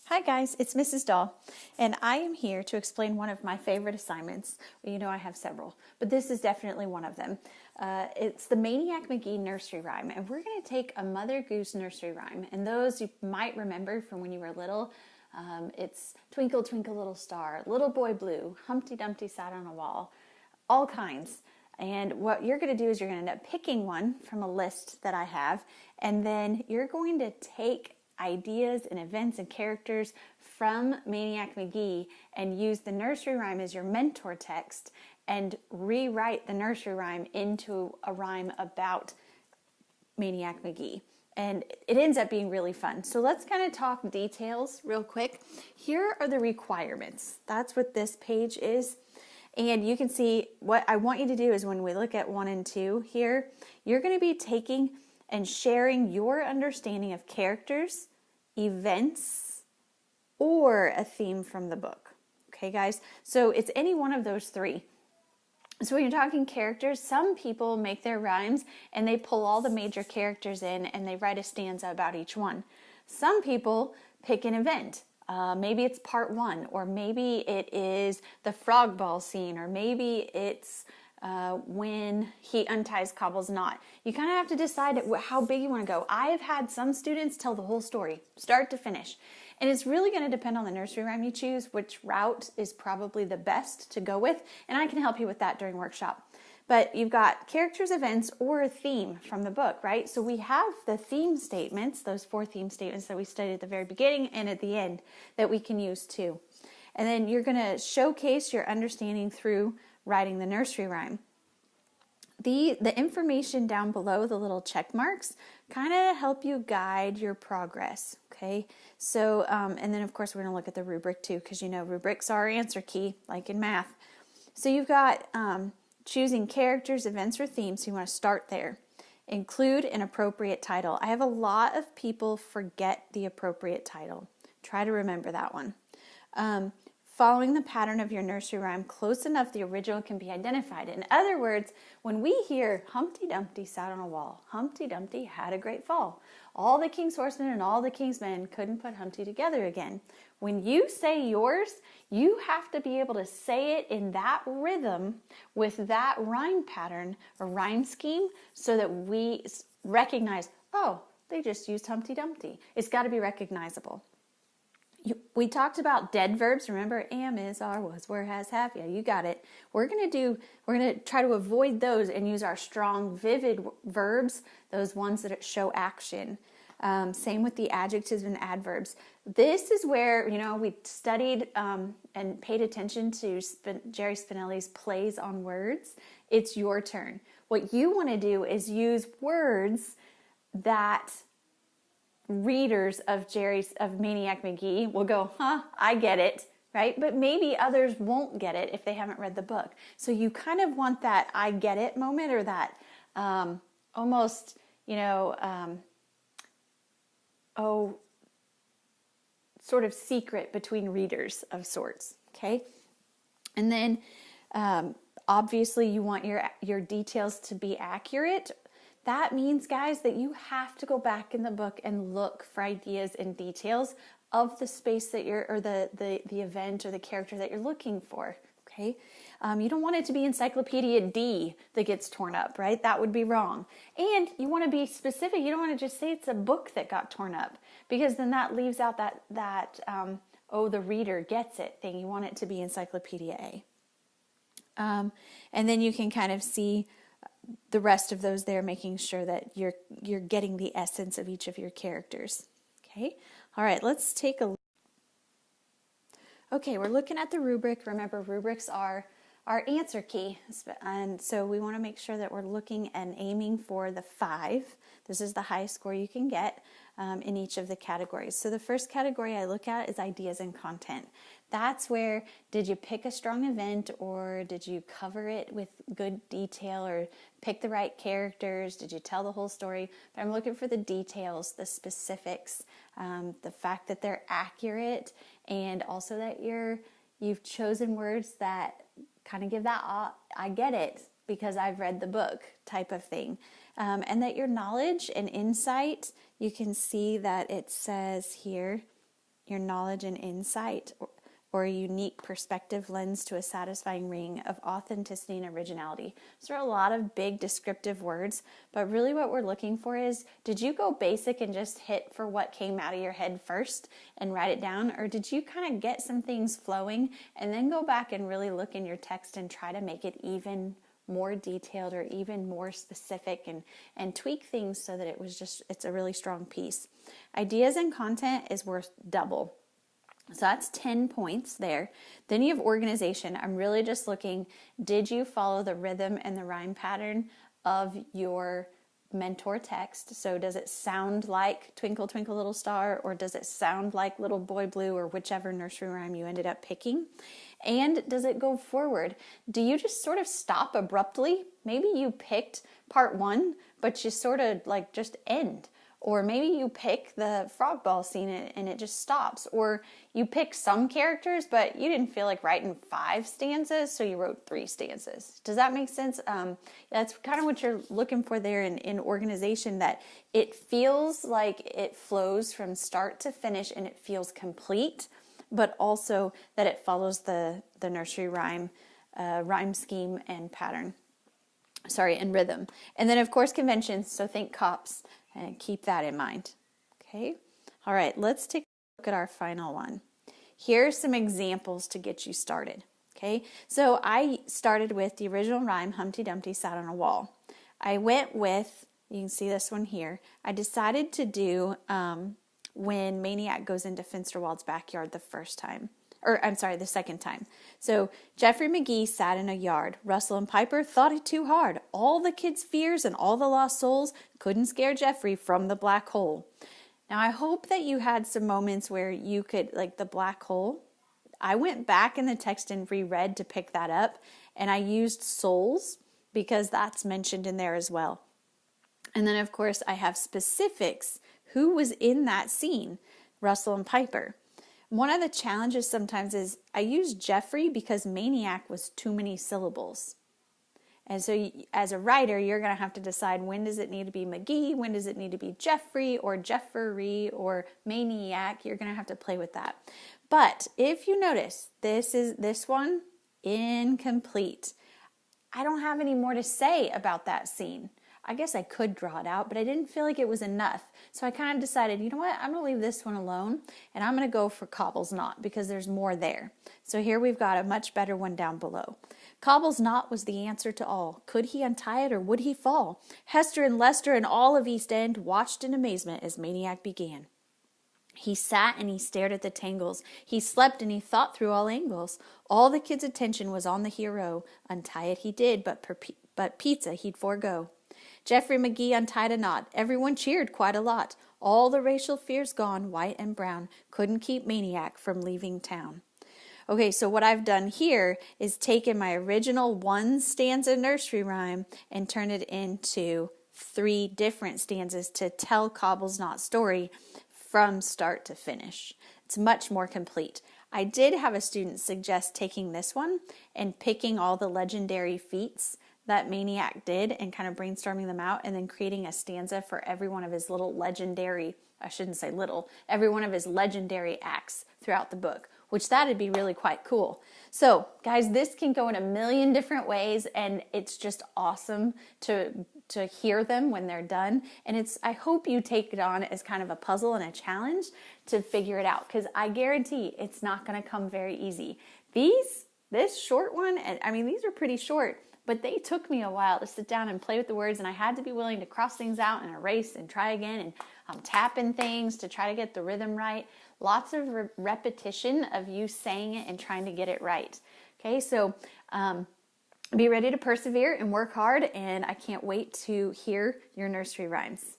Hi guys, it's Mrs. Dahl, and I am here to explain one of my favorite assignments. Well, you know I have several, but this is definitely one of them. It's the Maniac Magee nursery rhyme, and we're going to take a Mother Goose nursery rhyme, and those you might remember from when you were little. It's Twinkle, Twinkle, Little Star, Little Boy Blue, Humpty Dumpty Sat on a Wall, all kinds. And what you're going to do is you're going to end up picking one from a list that I have, and then you're going to take ideas and events and characters from Maniac Magee and use the nursery rhyme as your mentor text and rewrite the nursery rhyme into a rhyme about Maniac Magee. And it ends up being really fun. So let's kind of talk details real quick. Here are the requirements. That's what this page is. And you can see what I want you to do is when we look at 1 and 2 here, you're going to be taking and sharing your understanding of characters, events, or a theme from the book. Okay, guys? So it's any one of those three. So when you're talking characters, some people make their rhymes and they pull all the major characters in and they write a stanza about each one. Some people pick an event. Maybe it's part 1, or maybe it is the frog ball scene, or maybe it's when he unties Cobble's knot. You kind of have to decide how big you want to go. I have had some students tell the whole story, start to finish. And it's really going to depend on the nursery rhyme you choose, which route is probably the best to go with. And I can help you with that during workshop. But you've got characters, events, or a theme from the book, right? So we have the theme statements, those 4 theme statements that we studied at the very beginning and at the end that we can use too. And then you're going to showcase your understanding through writing the nursery rhyme. The information down below, the little check marks, kind of help you guide your progress, okay? So, and then of course we're going to look at the rubric too, because you know rubrics are our answer key, like in math. So you've got choosing characters, events, or themes, so you want to start there. Include an appropriate title. I have a lot of people forget the appropriate title. Try to remember that one. Following the pattern of your nursery rhyme close enough the original can be identified. In other words, when we hear Humpty Dumpty sat on a wall, Humpty Dumpty had a great fall. All the king's horsemen and all the king's men couldn't put Humpty together again. When you say yours, you have to be able to say it in that rhythm with that rhyme pattern or rhyme scheme so that we recognize, oh, they just used Humpty Dumpty. It's got to be recognizable. We talked about dead verbs. Remember, am, is, are, was, were, has, have. Yeah, you got it. We're going to try to avoid those and use our strong, vivid verbs, those ones that show action. Same with the adjectives and adverbs. This is where, we studied and paid attention to Jerry Spinelli's plays on words. It's your turn. What you want to do is use words that readers of Maniac Magee will go, I get it, right? But maybe others won't get it if they haven't read the book. So you kind of want that I get it moment, or that almost, sort of secret between readers of sorts, okay? And then obviously you want your details to be accurate. That means, guys, that you have to go back in the book and look for ideas and details of the space that or the event or the character that you're looking for, okay? You don't want it to be Encyclopedia D that gets torn up, right? That would be wrong. And you want to be specific. You don't want to just say it's a book that got torn up, because then that leaves out that the reader gets it thing. You want it to be Encyclopedia A. And then you can kind of see the rest of those there, making sure that you're getting the essence of each of your characters. Okay? All right, let's take a look. Okay, we're looking at the rubric. Remember, rubrics are our answer key. And so we want to make sure that we're looking and aiming for the 5. This is the highest score you can get in each of the categories. So the first category I look at is ideas and content. That's where, did you pick a strong event, or did you cover it with good detail, or pick the right characters? Did you tell the whole story? But I'm looking for the details, the specifics, the fact that they're accurate, and also that you've chosen words that kind of give that, I get it because I've read the book type of thing. And that your knowledge and insight, you can see that it says here, your knowledge and insight, or a unique perspective lends to a satisfying ring of authenticity and originality. So there are a lot of big descriptive words, but really what we're looking for is, did you go basic and just hit for what came out of your head first and write it down? Or did you kind of get some things flowing and then go back and really look in your text and try to make it even more detailed or even more specific and tweak things so that it's a really strong piece. Ideas and content is worth double. So that's 10 points there. Then you have organization. I'm really just looking, did you follow the rhythm and the rhyme pattern of your mentor text? So does it sound like Twinkle, Twinkle, Little Star, or does it sound like Little Boy Blue, or whichever nursery rhyme you ended up picking? And does it go forward? Do you just sort of stop abruptly? Maybe you picked part 1, but you sort of like just end. Or maybe you pick the frog ball scene and it just stops. Or you pick some characters, but you didn't feel like writing 5 stanzas, so you wrote 3 stanzas. Does that make sense? That's kind of what you're looking for there in organization, that it feels like it flows from start to finish and it feels complete, but also that it follows the nursery rhyme scheme and pattern. And rhythm. And then, of course, conventions. So think cops. And keep that in mind. Okay. All right. Let's take a look at our final one. Here are some examples to get you started. Okay. So I started with the original rhyme, Humpty Dumpty sat on a wall. I went with, you can see this one here. I decided to do when Maniac goes into Finsterwald's backyard the second time. So Jeffrey Magee sat in a yard. Russell and Piper thought it too hard. All the kids' fears and all the lost souls couldn't scare Jeffrey from the black hole. Now I hope that you had some moments where you could, like the black hole. I went back in the text and reread to pick that up, and I used souls because that's mentioned in there as well. And then of course I have specifics. Who was in that scene? Russell and Piper. One of the challenges sometimes is I use Jeffrey because Maniac was too many syllables. And so as a writer, you're going to have to decide, when does it need to be Magee? When does it need to be Jeffrey or Jeffery or Maniac? You're going to have to play with that. But if you notice, this one, incomplete. I don't have any more to say about that scene. I guess I could draw it out, but I didn't feel like it was enough. So I kind of decided, you know what, I'm going to leave this one alone, and I'm going to go for Cobble's Knot because there's more there. So here we've got a much better one down below. Cobble's knot was the answer to all. Could he untie it or would he fall? Hester and Lester and all of East End watched in amazement as Maniac began. He sat and he stared at the tangles. He slept and he thought through all angles. All the kids' attention was on the hero. Untie it he did, but pizza he'd forego. Jeffrey Magee untied a knot. Everyone cheered quite a lot. All the racial fears gone, white and brown, couldn't keep Maniac from leaving town. Okay, so what I've done here is taken my original 1 stanza nursery rhyme and turned it into 3 different stanzas to tell Cobble's Knot story from start to finish. It's much more complete. I did have a student suggest taking this one and picking all the legendary feats that Maniac did and kind of brainstorming them out and then creating a stanza for every one of his little legendary, I shouldn't say little, every one of his legendary acts throughout the book, which that'd be really quite cool. So guys, this can go in a million different ways, and it's just awesome to hear them when they're done. And I hope you take it on as kind of a puzzle and a challenge to figure it out, because I guarantee it's not going to come very easy. This short one, and I mean, these are pretty short, but they took me a while to sit down and play with the words, and I had to be willing to cross things out and erase and try again, and I'm tapping things to try to get the rhythm right. Lots of repetition of you saying it and trying to get it right. Okay, so be ready to persevere and work hard, and I can't wait to hear your nursery rhymes.